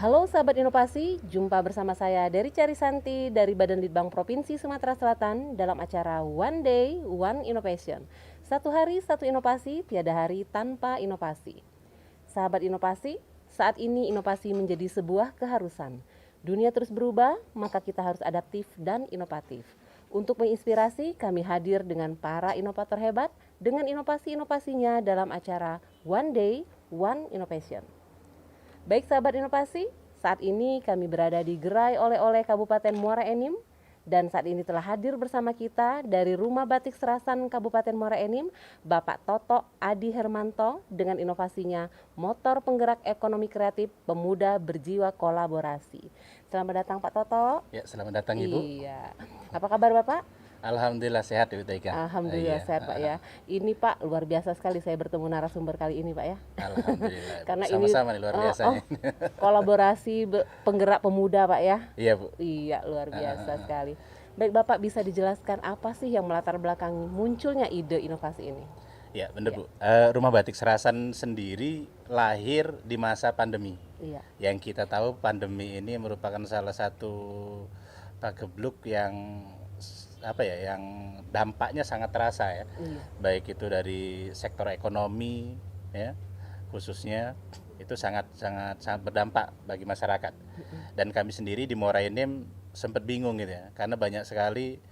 Halo sahabat inovasi, jumpa bersama saya Dery Carisanti dari Badan Litbang Provinsi Sumatera Selatan dalam acara One Day, One Innovation. Satu hari, satu inovasi, tiada hari tanpa inovasi. Sahabat inovasi, saat ini inovasi menjadi sebuah keharusan. Dunia terus berubah, maka kita harus adaptif dan inovatif. Untuk menginspirasi, kami hadir dengan para inovator hebat dengan inovasi-inovasinya dalam acara One Day, One Innovation. Baik sahabat inovasi, saat ini kami berada di Gerai Oleh-oleh Kabupaten Muara Enim dan saat ini telah hadir bersama kita dari Rumah Batik Serasan Kabupaten Muara Enim, Bapak Toto Adi Hermanto dengan inovasinya Motor Penggerak Ekonomi Kreatif Pemuda Berjiwa Kolaborasi. Selamat datang Pak Toto. Ya, selamat datang Ibu. Iya. Apa kabar Bapak? Alhamdulillah sehat Ibu Taika. Alhamdulillah sehat Pak ya. Ini Pak luar biasa sekali saya bertemu narasumber kali ini Pak ya. Alhamdulillah. Karena sama-sama ini nih luar biasa. kolaborasi penggerak pemuda Pak ya. Iya Bu. Iya luar biasa sekali. Baik Bapak bisa dijelaskan apa sih yang melatar belakangi munculnya ide inovasi ini? Ya benar Bu. Rumah Batik Serasan sendiri lahir di masa pandemi. Iya. Yang kita tahu pandemi ini merupakan salah satu pagebluk yang yang dampaknya sangat terasa ya. Iya. Baik itu dari sektor ekonomi ya, khususnya itu sangat berdampak bagi masyarakat. Dan kami sendiri di Muara Enim sempat bingung gitu ya, karena banyak sekali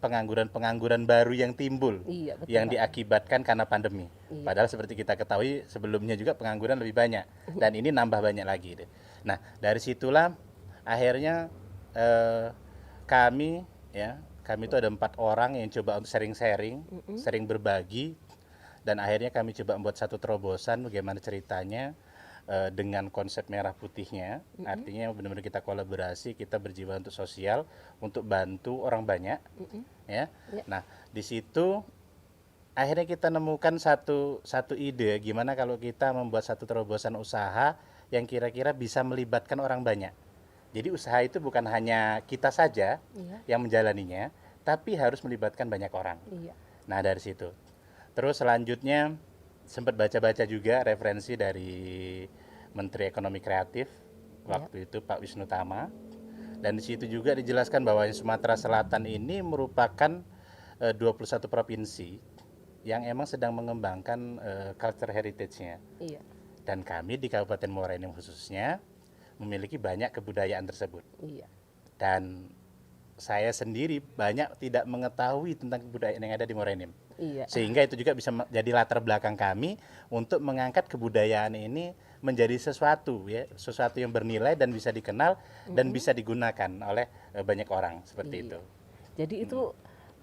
pengangguran baru yang timbul, Iya, betul, yang Pak. diakibatkan karena pandemi. Iya. Padahal seperti kita ketahui sebelumnya juga pengangguran lebih banyak dan ini nambah banyak lagi. Nah dari situlah akhirnya kami itu ada 4 orang yang coba untuk sharing-sharing, sering berbagi, dan akhirnya kami coba membuat satu terobosan bagaimana ceritanya dengan konsep merah putihnya. Artinya benar-benar kita kolaborasi, kita berjiwa untuk sosial, untuk bantu orang banyak, ya. Nah di situ akhirnya kita nemukan satu ide gimana kalau kita membuat satu terobosan usaha yang kira-kira bisa melibatkan orang banyak. Jadi usaha itu bukan hanya kita saja yang menjalaninya, tapi harus melibatkan banyak orang. Iya. Nah dari situ. Terus selanjutnya sempat baca-baca juga referensi dari Menteri Ekonomi Kreatif waktu itu Pak Wisnu Tama. Dan di situ juga dijelaskan bahwa Sumatera Selatan ini merupakan 21 provinsi yang emang sedang mengembangkan culture heritage-nya. Iya. Dan kami di Kabupaten Muara Enim khususnya memiliki banyak kebudayaan tersebut. Iya. Dan saya sendiri banyak tidak mengetahui tentang kebudayaan yang ada di Muara Enim. Iya. Sehingga itu juga bisa jadi latar belakang kami untuk mengangkat kebudayaan ini menjadi sesuatu yang bernilai dan bisa dikenal dan bisa digunakan oleh banyak orang seperti itu. Jadi itu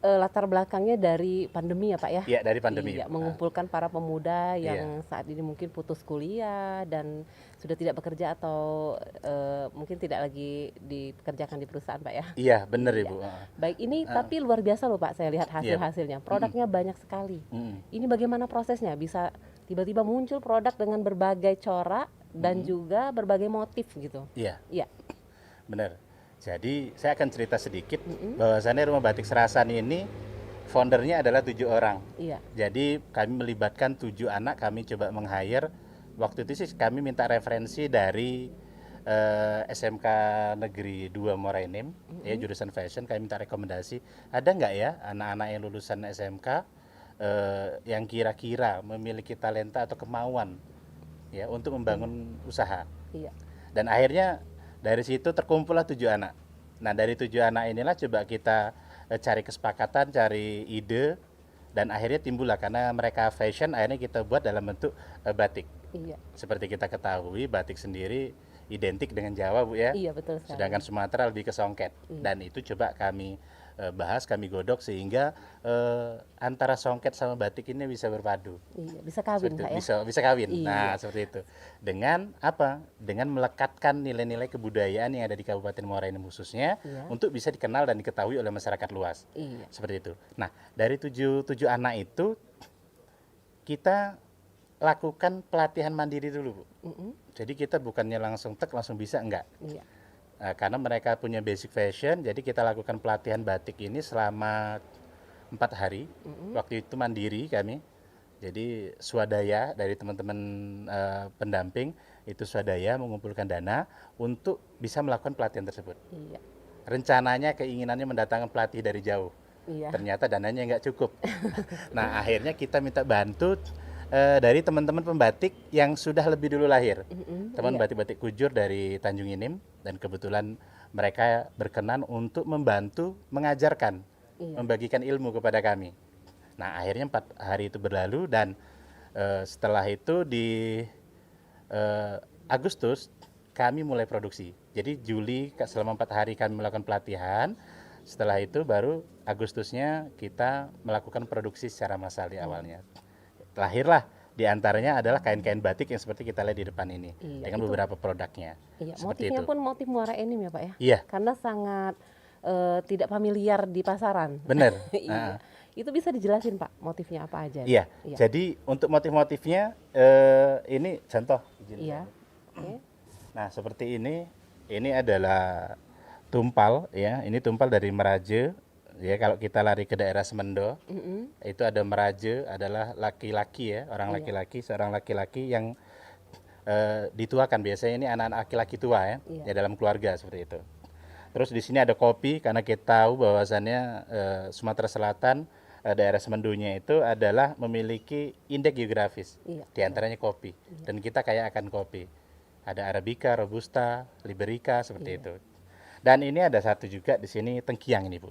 latar belakangnya dari pandemi ya Pak ya? Iya, dari pandemi. Iya, mengumpulkan para pemuda yang saat ini mungkin putus kuliah dan sudah tidak bekerja atau mungkin tidak lagi dikerjakan di perusahaan Pak ya? Iya, benar Iya. Ibu. Baik, ini tapi luar biasa loh Pak, saya lihat hasil-hasilnya. Produknya banyak sekali. Ini bagaimana prosesnya? Bisa tiba-tiba muncul produk dengan berbagai corak dan juga berbagai motif gitu. Iya. Iya. Benar. Jadi saya akan cerita sedikit bahwasannya Rumah Batik Serasan ini foundernya adalah 7 orang. Iya. Jadi kami melibatkan 7 anak, kami coba meng-hire. Waktu itu sih kami minta referensi dari SMK Negeri 2 Muara Enim, ya jurusan fashion. Kami minta rekomendasi, ada nggak ya anak-anak yang lulusan SMK yang kira-kira memiliki talenta atau kemauan ya untuk membangun usaha. Iya. Dan akhirnya dari situ terkumpullah 7 anak. Nah dari 7 anak inilah coba kita cari kesepakatan, cari ide, dan akhirnya timbullah karena mereka fashion, akhirnya kita buat dalam bentuk batik. Iya. Seperti kita ketahui batik sendiri identik dengan Jawa Bu ya. Iya, betul sekali. Sedangkan Sumatera lebih ke songket. Dan itu coba kami bahas, kami godok sehingga antara songket sama batik ini bisa berpadu. Iya, bisa kawin Pak ya? Bisa kawin. Iya. Nah seperti itu. Dengan apa? Dengan melekatkan nilai-nilai kebudayaan yang ada di Kabupaten Muara Enim khususnya untuk bisa dikenal dan diketahui oleh masyarakat luas. Iya. Seperti itu. Nah dari tujuh anak itu kita lakukan pelatihan mandiri dulu Bu. Jadi kita bukannya langsung bisa, enggak. Iya. Karena mereka punya basic fashion, jadi kita lakukan pelatihan batik ini selama 4 hari. Waktu itu mandiri kami. Jadi swadaya dari teman-teman pendamping itu swadaya mengumpulkan dana untuk bisa melakukan pelatihan tersebut. Iya. Rencananya keinginannya mendatangkan pelatih dari jauh. Iya. Ternyata dananya nggak cukup. Nah, akhirnya kita minta bantu dari teman-teman pembatik yang sudah lebih dulu lahir. Teman Iya. batik-batik Kujur dari Tanjung Inim, dan kebetulan mereka berkenan untuk membantu mengajarkan, Iya. membagikan ilmu kepada kami. Nah, akhirnya 4 hari itu berlalu, dan setelah itu di Agustus kami mulai produksi. Jadi Juli selama 4 hari kami melakukan pelatihan. Setelah itu baru Agustusnya kita melakukan produksi secara massal di awalnya. Lahirlah di antaranya adalah kain-kain batik yang seperti kita lihat di depan ini, Iya, dengan itu beberapa produknya. iya, Seperti motifnya itu. pun motif muara enim ya Pak ya? Iya, Karena sangat tidak familiar di pasaran. benar. Iya. Itu bisa dijelasin Pak, motifnya apa aja? Iya. Iya. Jadi untuk motif-motifnya ini contoh. Izin Iya. saya. Oke. Nah, seperti ini adalah tumpal ya. Ini tumpal dari Meraje. Ya, kalau kita lari ke daerah Semendo, itu ada Meraje, adalah laki-laki ya, orang Iya. laki-laki, seorang laki-laki yang dituakan. Biasanya ini anak-anak laki-laki tua ya, Iya. ya dalam keluarga seperti itu. Terus di sini ada kopi, karena kita tahu bahwasannya Sumatera Selatan, daerah Semendonya itu adalah memiliki indeks geografis, Iya. di antaranya kopi. Dan kita kaya akan kopi. Ada Arabica, Robusta, Liberica seperti itu. Dan ini ada satu juga di sini tengkiang ini Bu.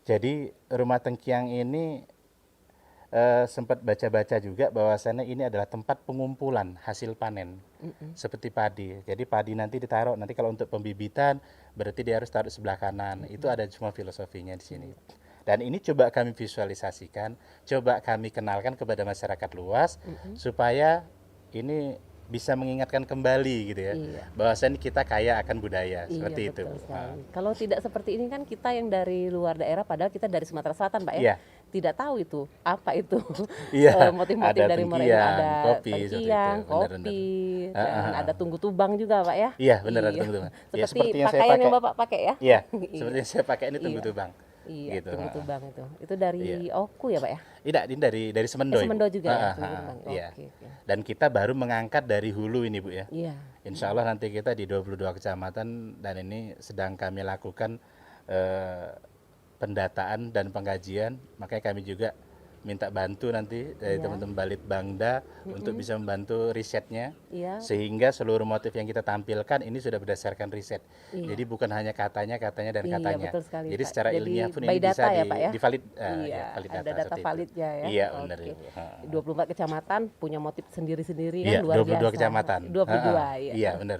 Jadi rumah tengkiang ini sempat baca-baca juga bahwasannya ini adalah tempat pengumpulan hasil panen, seperti padi. Jadi padi nanti ditaruh, nanti kalau untuk pembibitan berarti dia harus taruh sebelah kanan. Itu ada semua filosofinya di sini. Dan ini coba kami visualisasikan, coba kami kenalkan kepada masyarakat luas supaya ini bisa mengingatkan kembali gitu ya, Iya. bahwasannya kita kaya akan budaya, seperti Iya, itu. betul sekali. Kalau tidak seperti ini kan kita yang dari luar daerah, padahal kita dari Sumatera Selatan Pak ya, Iya. tidak tahu itu apa itu Iya, motif-motif ada dari Muara Enim. tengkiang, Ada kopi, seperti itu. tengkiang, Benar-benar. kopi, dan ada tunggu tubang juga Pak ya. Iya, benar, ada tunggu tubang. Ya, Seperti seperti yang saya pakaian yang pakai. Bapak pakai ya. Iya, seperti yang saya pakai ini tunggu Iya. tubang. Iya, Gitu. tunggu tubang itu. Itu dari Oku ya Pak ya? Tidak, ini dari Semendo. Ibu. Semendo juga ya, tunggu Ah, tubang. iya. Oke, oke. Dan kita baru mengangkat dari hulu ini Bu ya. Iya. Insya Allah nanti kita di 22 kecamatan, dan ini sedang kami lakukan pendataan dan pengkajian. Makanya kami juga minta bantu nanti dari teman-teman Balitbangda untuk bisa membantu risetnya, Iya. sehingga seluruh motif yang kita tampilkan ini sudah berdasarkan riset. Iya. Jadi bukan hanya katanya dan Iya, katanya. betul sekali, Jadi Pak. secara Jadi ilmiah pun by ini bisa data ya, Pak ya? divalid, Iya, valid ada data seperti itu. validnya ya. Iya, benar Oke. Ibu. 24 kecamatan punya motif sendiri-sendiri kan, Iya, luar 22 biasa. kecamatan. 22 ya. Iya, benar.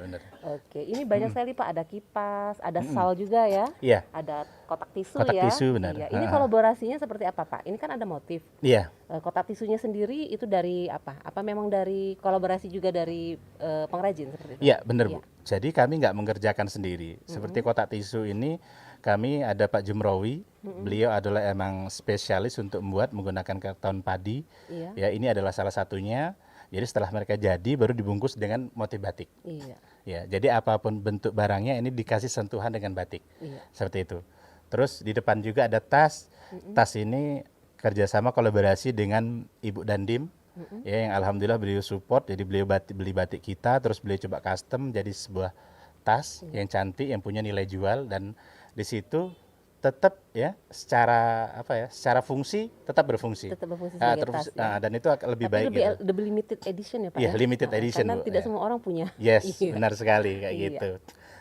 Oke, ini banyak sekali Pak, ada kipas, ada sal juga ya. Iya, Ada kotak tisu Kotak ya. tisu, benar. Iya. Ini kolaborasinya seperti apa Pak? Ini kan ada motif. iya. Kotak tisunya sendiri itu dari apa? Apa memang dari kolaborasi juga dari pengrajin seperti itu? Iya, benar Bu. Jadi kami nggak mengerjakan sendiri. Seperti kotak tisu ini, kami ada Pak Jumrowi. Beliau adalah emang spesialis untuk membuat menggunakan karton padi. Iya. Ya, ini adalah salah satunya. Jadi setelah mereka jadi, baru dibungkus dengan motif batik. Iya. Ya, jadi apapun bentuk barangnya ini dikasih sentuhan dengan batik. Iya. Seperti itu. Terus di depan juga ada tas. Tas ini kerjasama kolaborasi dengan Ibu Dandim. Ya, yang alhamdulillah beliau support, jadi beliau beli batik kita, terus beliau coba custom jadi sebuah tas yang cantik, yang punya nilai jual, dan di situ tetap ya secara fungsi tetap berfungsi. Tetap berfungsi sebagai tas ya. Dan itu lebih Tapi baik gitu. lebih limited edition ya Pak Iya, ya? limited edition, Karena Bu, tidak ya. semua orang punya. Yes, Iya. benar sekali kayak Iya. gitu.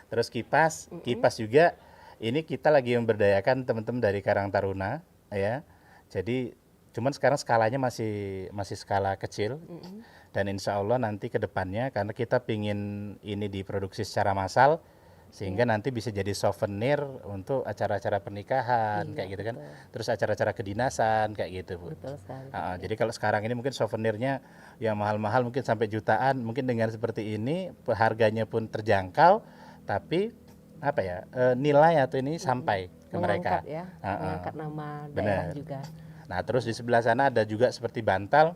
Terus kipas juga ini kita lagi memberdayakan teman-teman dari Karang Taruna ya. Jadi cuman sekarang skalanya masih skala kecil. Dan insya Allah nanti ke depannya, karena kita pingin ini diproduksi secara massal, sehingga nanti bisa jadi souvenir untuk acara-acara pernikahan kayak gitu kan. Terus acara-acara kedinasan kayak gitu Bu. Betul sekali. Jadi kalau sekarang ini mungkin souvenirnya yang mahal-mahal mungkin sampai jutaan, mungkin dengan seperti ini harganya pun terjangkau, tapi nilai atau ini sampai ke mereka. Mengangkat ya, mengangkat nama Benar. daerah juga. Nah, terus di sebelah sana ada juga seperti bantal.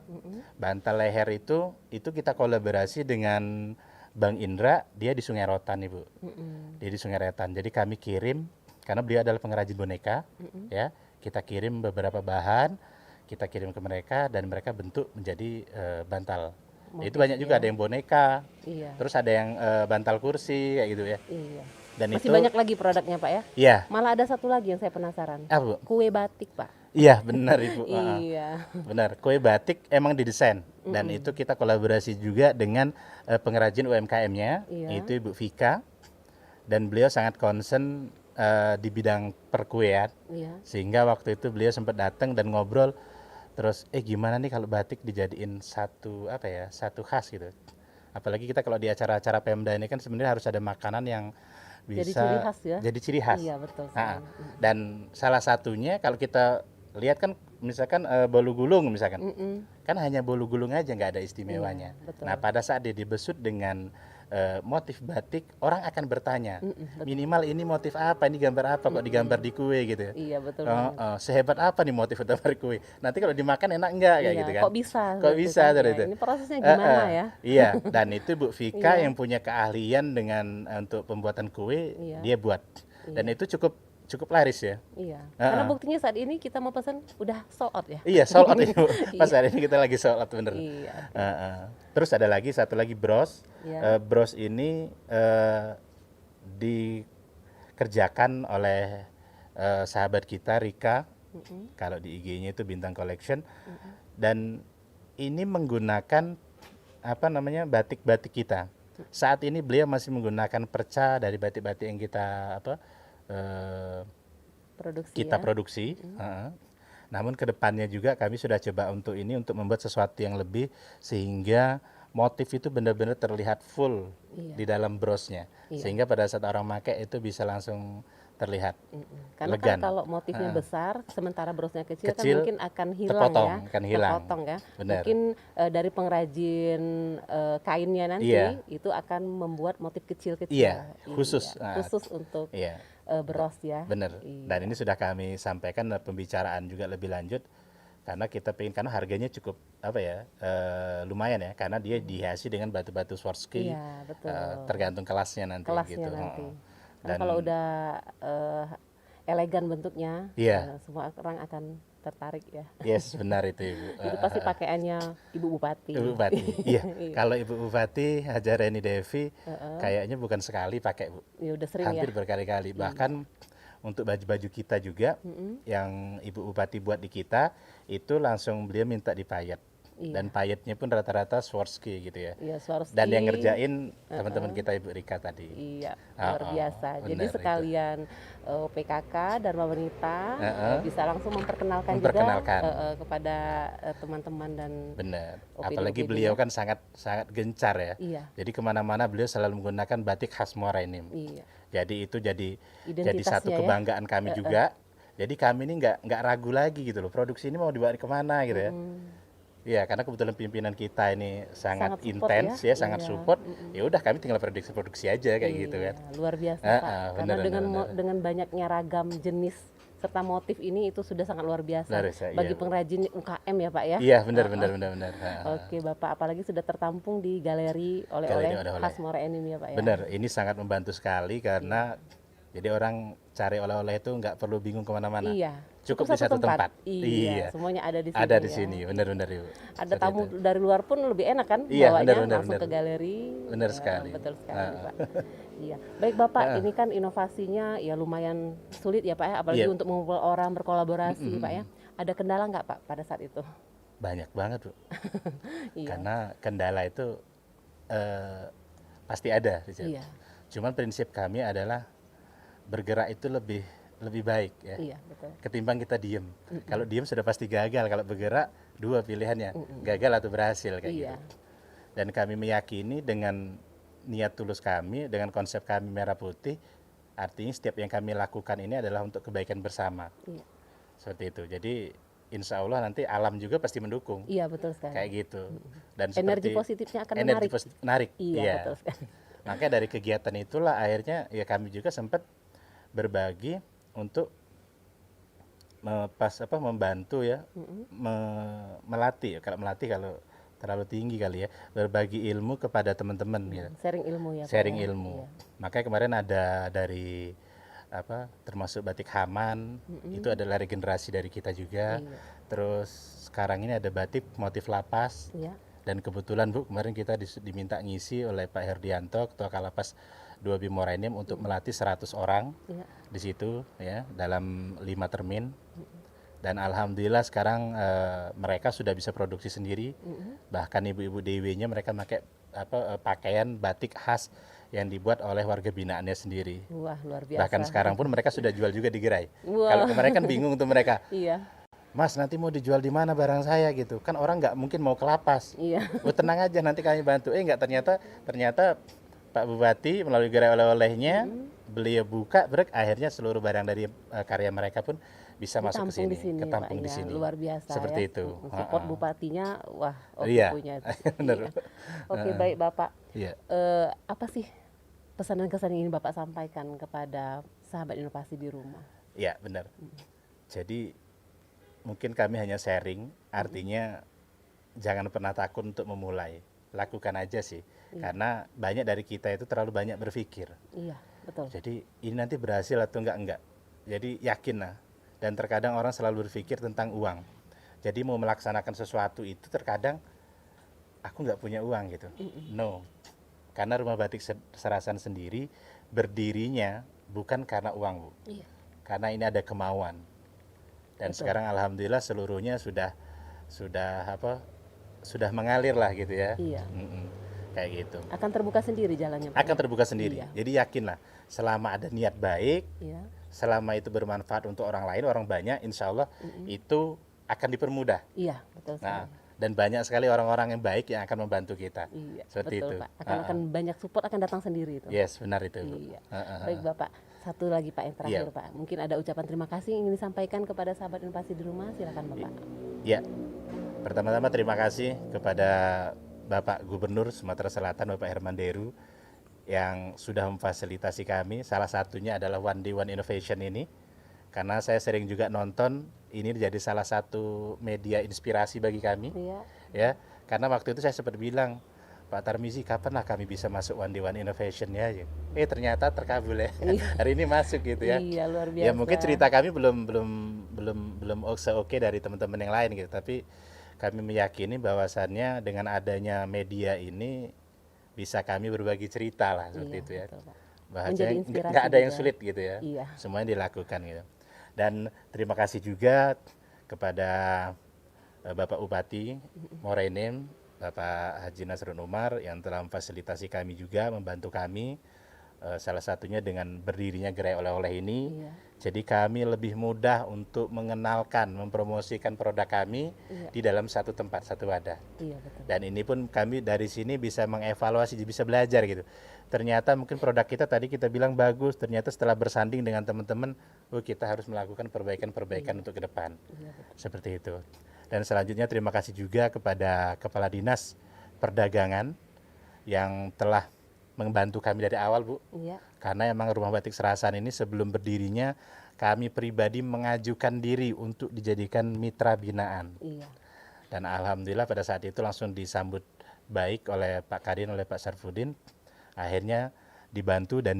Bantal leher itu kita kolaborasi dengan Bang Indra, dia di Sungai Rotan Ibu. Dia di Sungai Rotan. Jadi kami kirim, karena beliau adalah pengrajin boneka, ya. Kita kirim beberapa bahan, kita kirim ke mereka dan mereka bentuk menjadi bantal. Motif, Itu banyak juga, ya. ada yang boneka, Iya. terus ada yang bantal kursi kayak gitu ya. Iya. Dan Masih itu banyak lagi produknya Pak ya. iya, Malah ada satu lagi yang saya penasaran. apa Bu? Kue batik Pak. Iya benar Ibu. Iya. Benar, kue batik emang didesain dan itu kita kolaborasi juga dengan pengrajin UMKM-nya, Iya. itu Ibu Vika, dan beliau sangat concern di bidang perkuean, Iya. sehingga waktu itu beliau sempat datang dan ngobrol, terus gimana nih kalau batik dijadiin satu apa ya, satu khas gitu. Apalagi kita kalau di acara-acara Pemda ini kan sebenarnya harus ada makanan yang Jadi bisa ciri khas ya. jadi ciri khas. Iya betul Nah, sekali. dan salah satunya kalau kita lihat kan misalkan bolu gulung misalkan, kan hanya bolu gulung aja nggak ada istimewanya. Iya, betul. Nah pada saat dia dibesut dengan motif batik, orang akan bertanya minimal ini motif apa, ini gambar apa kok digambar di kue gitu. Iya betul Oh, banget. sehebat apa nih motif gambar kue, nanti kalau dimakan enak enggak kayak Iya, gitu kan. kok bisa Kok gitu bisa kan, dari ya. itu. Ini prosesnya gimana ya? Iya, dan itu Bu Vika Iya. yang punya keahlian dengan untuk pembuatan kue, Iya. dia buat. Dan itu cukup laris ya. Iya. Karena buktinya saat ini kita mau pesan udah sold out ya. Iya, sold out itu. Pas hari ini kita lagi sold out bener. Iya. Terus ada lagi satu lagi bros. Iya. Bros ini dikerjakan oleh sahabat kita Rika. Kalau di IG-nya itu Bintang Collection. Dan ini menggunakan apa namanya batik-batik kita. Saat ini beliau masih menggunakan perca dari batik-batik yang kita Produksi kita ya. produksi. Namun kedepannya juga kami sudah coba untuk membuat sesuatu yang lebih sehingga motif itu benar-benar terlihat full Iya. di dalam brosnya, sehingga pada saat orang pakai itu bisa langsung terlihat Karena elegan. kan kalau motifnya besar, sementara brosnya kecil, kan Kecil, mungkin akan hilang terpotong, ya. akan hilang. Terpotong ya. Benar. Mungkin dari pengrajin kainnya nanti Iya. itu akan membuat motif kecil-kecil. Iya, khusus. Khusus untuk Iya, bros ya. benar. Iya. Dan ini sudah kami sampaikan pembicaraan juga lebih lanjut karena kita pengen, karena harganya cukup apa ya, lumayan ya, karena dia dihiasi dengan batu-batu Swarovski. Iya, betul. Tergantung kelasnya nanti Kelasnya gitu. nanti. Dan Karena kalau udah elegan bentuknya, Iya. semua orang akan tertarik ya. yes, benar itu Ibu. Itu pasti pakaiannya Ibu Bupati. Ibu Bupati. Iya. Kalau Ibu Bupati Haja Reni Devi kayaknya bukan sekali pakai Bu. Ya udah sering Hampir ya. berkali-kali. Bahkan untuk baju-baju kita juga yang Ibu Bupati buat di kita itu langsung beliau minta dipayet. Iya. Dan payetnya pun rata-rata Swarovski gitu ya. Iya, Swarovski. Dan yang ngerjain teman-teman kita Ibu Rika tadi. Iya, luar biasa. Jadi benar itu. sekalian PKK Dharma Wanita bisa langsung memperkenalkan, Memperkenalkan. juga kepada teman-teman dan Benar. opini-opini Apalagi beliau kan sangat gencar ya. Iya. Jadi kemana-mana beliau selalu menggunakan batik khas Muara Enim. Iya. Jadi itu jadi Identitasnya satu ya. kebanggaan kami juga. Jadi kami ini nggak ragu lagi gitu loh. Produksi ini mau dibawa kemana gitu ya. Iya, karena kebetulan pimpinan kita ini sangat Sangat support intens ya. ya, sangat Iya. support. Ya udah kami tinggal produksi aja kayak gitu kan. Iya, luar biasa Ah, Pak. ah, Karena benar, benar. dengan banyaknya ragam jenis serta motif ini itu sudah sangat luar biasa Luar biasa, iya, bagi Bu. pengrajin UKM ya Pak ya. Iya, benar. Oke Bapak, apalagi sudah tertampung di galeri oleh-oleh Oleh-oleh. khas Muara Enim ya Pak ya. Benar, ini sangat membantu sekali karena jadi orang cari oleh-oleh itu nggak perlu bingung kemana-mana. Iya. Cukup di satu tempat. Iya, semuanya ada di sini. Ada di ya. sini, benar Ibu. Ada Seperti tamu itu. dari luar pun lebih enak kan Iya, bawanya benar, langsung benar. ke galeri. Benar Ya, sekali. Betul sekali Pak. Iya. Baik Bapak, ini kan inovasinya ya lumayan sulit ya Pak ya, apalagi Iya. untuk mengumpul orang berkolaborasi Pak ya. Ada kendala nggak Pak pada saat itu? Banyak banget Bu. Iya. Karena kendala itu pasti ada di situ. Iya. Cuman prinsip kami adalah bergerak itu lebih baik ya. Iya, betul. Ketimbang kita diem. Kalau diem sudah pasti gagal. Kalau bergerak dua pilihannya, gagal atau berhasil kayak Iya. gitu. Dan kami meyakini dengan niat tulus kami, dengan konsep kami merah putih, artinya setiap yang kami lakukan ini adalah untuk kebaikan bersama. Iya. Seperti itu. Jadi insya Allah nanti alam juga pasti mendukung. Iya, betul sekali. Kayak gitu. Dan Energi seperti positifnya akan energi menarik. positif menarik. Iya, betul sekali. Makanya dari kegiatan itulah akhirnya ya kami juga sempat berbagi untuk membantu ya, melatih. Kalau melatih kalau terlalu tinggi kali ya, berbagi ilmu kepada teman-teman gitu. Sharing ilmu ya Pak Sharing ya. ilmu. Iya. Makanya kemarin ada dari termasuk batik Haman, itu adalah regenerasi dari kita juga. Iya. Terus sekarang ini ada batik motif lapas. Iya. Dan kebetulan Bu, kemarin kita diminta ngisi oleh Pak Herdianto, Ketua Kalapas 2 Bimorainem untuk melatih 100 orang Iya. di situ ya dalam 5 termin. Dan alhamdulillah sekarang mereka sudah bisa produksi sendiri. Bahkan ibu-ibu DW-nya mereka pakai pakaian batik khas yang dibuat oleh warga binaannya sendiri. Wah, luar biasa. Bahkan sekarang pun mereka sudah jual juga di gerai. Wah. Kalau kemarin kan bingung tuh mereka. Iya. Mas, nanti mau dijual di mana barang saya gitu. Kan orang nggak mungkin mau ke lapas. Iya. Oh, tenang aja, nanti kami bantu. Nggak, ternyata Pak Bupati melalui gerai oleh-olehnya beliau buka akhirnya seluruh barang dari karya mereka pun bisa masuk ke sini, ketampung di Pak, sini. Luar biasa seperti ya. itu. Support bupatinya, wah, Iya. punya. Bener. Iya. Oke, baik Bapak. Iya. Apa sih pesan dan kesan yang ingin Bapak sampaikan kepada sahabat inovasi di rumah? Iya, benar. Jadi mungkin kami hanya sharing, artinya jangan pernah takut untuk memulai. Lakukan aja sih. Karena banyak dari kita itu terlalu banyak berpikir. Iya, betul. Jadi ini nanti berhasil atau enggak. Jadi yakinlah. Dan terkadang orang selalu berpikir tentang uang. Jadi mau melaksanakan sesuatu itu terkadang aku nggak punya uang gitu. No. Karena Rumah Batik Serasan sendiri berdirinya bukan karena uang, Bu. Iya. Karena ini ada kemauan. Dan sekarang alhamdulillah seluruhnya sudah mengalir lah gitu ya. Iya. Kayak gitu. Akan terbuka sendiri jalannya, Pak. Akan terbuka sendiri. Iya. Jadi yakinlah, selama ada niat baik, Iya. selama itu bermanfaat untuk orang lain, orang banyak, insya Allah itu akan dipermudah. Iya, betul sekali. Nah, dan banyak sekali orang-orang yang baik yang akan membantu kita. Iya, Seperti betul, itu. Pak. Akan banyak support akan datang sendiri itu. Yes, benar itu, Bu. Iya. Baik Bapak, satu lagi Pak yang terakhir, Iya. Pak. Mungkin ada ucapan terima kasih yang ingin disampaikan kepada sahabat inovasi di rumah, silakan Bapak. Ya, pertama-tama terima kasih kepada Bapak Gubernur Sumatera Selatan, Bapak Herman Deru, yang sudah memfasilitasi kami. Salah satunya adalah One Day One Innovation ini. Karena saya sering juga nonton, ini jadi salah satu media inspirasi bagi kami. Iya. Ya, karena waktu itu saya sempat bilang, Pak Tarmizi, kapanlah kami bisa masuk One Day One Innovation ya? Ternyata terkabul ya. Hari ini masuk gitu ya. Iya, luar biasa. Ya mungkin cerita kami belum oke dari teman-teman yang lain gitu, tapi kami meyakini bahwasannya dengan adanya media ini bisa kami berbagi cerita lah seperti itu ya. Betul, Pak. Bahasanya Menjadi inspirasi nggak ada yang juga. sulit gitu ya. Iya. Semuanya dilakukan gitu. Dan terima kasih juga kepada Bapak Bupati Morainem, Bapak Haji Nasrun Umar yang telah memfasilitasi kami juga, membantu kami. Salah satunya dengan berdirinya gerai oleh-oleh ini. Iya. Jadi kami lebih mudah untuk mengenalkan, mempromosikan produk kami di dalam satu tempat, satu wadah. Iya, betul. Dan ini pun kami dari sini bisa mengevaluasi, bisa belajar gitu. Ternyata mungkin produk kita tadi kita bilang bagus, ternyata setelah bersanding dengan teman-teman, kita harus melakukan perbaikan-perbaikan untuk ke depan. Iya, betul. Seperti itu. Dan selanjutnya terima kasih juga kepada Kepala Dinas Perdagangan yang telah membantu kami dari awal, Bu. Iya. Karena emang Rumah Batik Serasan ini sebelum berdirinya kami pribadi mengajukan diri untuk dijadikan mitra binaan. Iya. Dan alhamdulillah pada saat itu langsung disambut baik oleh Pak Kadin, oleh Pak Sarfudin. Akhirnya dibantu dan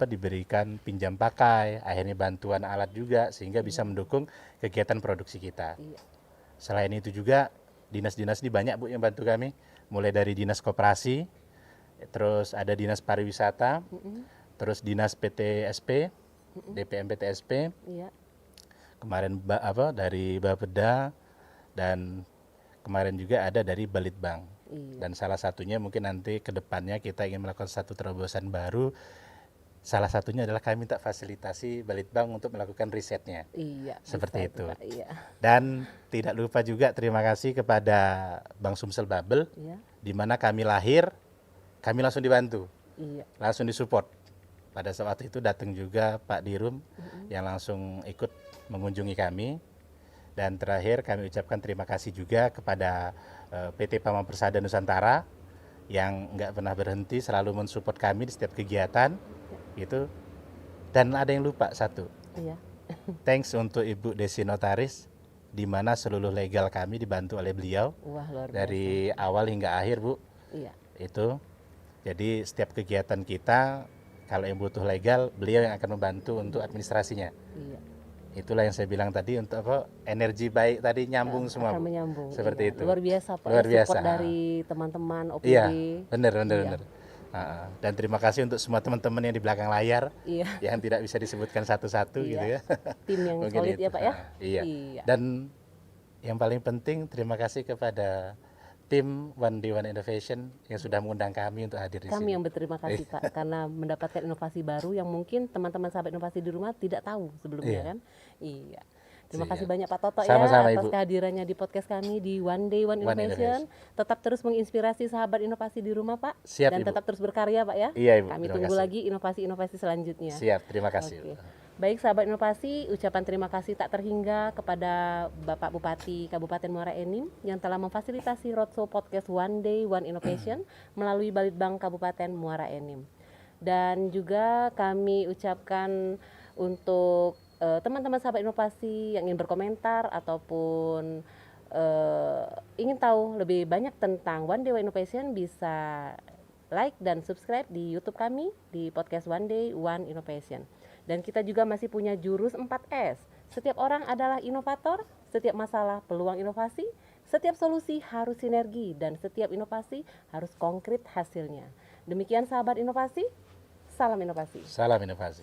diberikan pinjam pakai, akhirnya bantuan alat juga sehingga bisa mendukung kegiatan produksi kita. Iya. Selain itu juga dinas-dinas ini banyak, Bu, yang bantu kami, mulai dari dinas koperasi, terus ada dinas pariwisata, terus dinas PTSP, DPM PTSP, Iya. kemarin dari Bapeda, dan kemarin juga ada dari Balitbang. Iya. Dan salah satunya mungkin nanti ke depannya kita ingin melakukan satu terobosan baru. Salah satunya adalah kami minta fasilitasi Balitbang untuk melakukan risetnya. Iya. Seperti bisa itu. Pak. Iya. Dan tidak lupa juga terima kasih kepada Bang Sumsel Babel, Iya. di mana kami lahir, kami langsung dibantu, Iya. langsung disupport. Pada saat itu datang juga Pak Dirum yang langsung ikut mengunjungi kami. Dan terakhir kami ucapkan terima kasih juga kepada PT Pama Persada Nusantara yang nggak pernah berhenti, selalu mensupport kami di setiap kegiatan gitu. Dan ada yang lupa satu, Iya. thanks untuk Ibu Desi Notaris, di mana seluruh legal kami dibantu oleh beliau Wah, luar biasa. dari awal hingga akhir, Bu. Iya. Itu jadi setiap kegiatan kita Kalau yang butuh legal, beliau yang akan membantu untuk administrasinya. Iya. Itulah yang saya bilang tadi, untuk apa, energi baik tadi nyambung semua, Akan Bu. menyambung. Seperti Iya. itu. Luar biasa Pak, Luar support biasa. dari teman-teman OPD. Iya, benar. Iya. Dan terima kasih untuk semua teman-teman yang di belakang layar, Iya. yang tidak bisa disebutkan satu-satu gitu ya. Tim yang Mungkin solid itu. ya Pak ya. Iya. Iya. Dan yang paling penting, terima kasih kepada tim One Day One Innovation yang sudah mengundang kami untuk hadir di sini. Kami yang berterima kasih Pak, karena mendapatkan inovasi baru yang mungkin teman-teman sahabat inovasi di rumah tidak tahu sebelumnya Iya. kan. Iya. Terima Siap. kasih banyak Pak Toto Sama-sama, ya atas Ibu. kehadirannya di podcast kami di One Day One One Innovation. Tetap terus menginspirasi sahabat inovasi di rumah Pak. Siap, Dan Ibu. tetap terus berkarya Pak ya. Iya, Ibu. Kami Terima tunggu kasih. lagi inovasi-inovasi selanjutnya. Siap, terima kasih. Oke. Baik sahabat inovasi, ucapan terima kasih tak terhingga kepada Bapak Bupati Kabupaten Muara Enim yang telah memfasilitasi roadshow podcast One Day One Innovation melalui Balitbang Kabupaten Muara Enim. Dan juga kami ucapkan untuk teman-teman sahabat inovasi yang ingin berkomentar ataupun ingin tahu lebih banyak tentang One Day One Innovation, bisa like dan subscribe di YouTube kami di podcast One Day One Innovation. Dan kita juga masih punya jurus 4S. Setiap orang adalah inovator, setiap masalah peluang inovasi, setiap solusi harus sinergi, dan setiap inovasi harus konkret hasilnya. Demikian sahabat inovasi, salam inovasi. Salam inovasi.